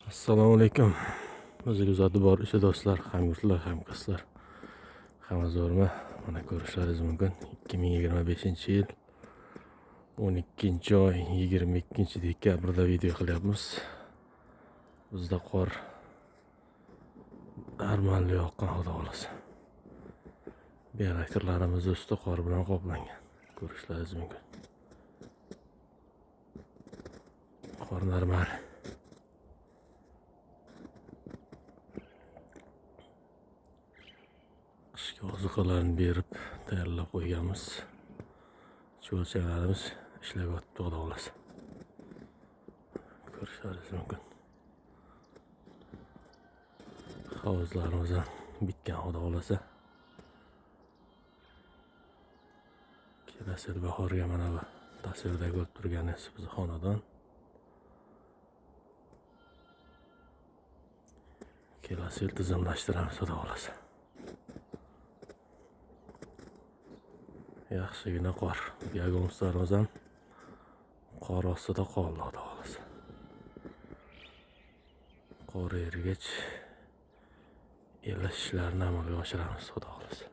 Assalomu alaykum. Bizga uzatib boruvchi do'stlar, hamyurtlar, hamkasblar. Hamazormi? Mana ko'rishlaringiz mumkin. 2025-yil 12-oy 22-dekabrda video qilyapmiz. Bizda qor darmonli yoqqan, xudo xolasa. Beraktlarimiz usti qor bilan qoplangan. Ko'rishlaringiz mumkin. Qor normal. Qishki ozuqalarni berib tayyorlab qo'yganmiz. Cho'lchalarimiz ishlayapti, xudo xolasa. Ko'rishlaringiz mumkin. Hovuzlarimiz ham bitgan, xudo xolasa. Kelasi yil bahorga mana bu tasvirda ko'rib turganingiz bizning xonadon. Kelasi yil tizimlashtiramiz, xudo xolasa. Yaxshigina qor. Yagonlarimiz ham qor ostida qoldi, xudo xolasa. Qor erigach, elish ishlarini amalga oshiramiz, xudo xolasa.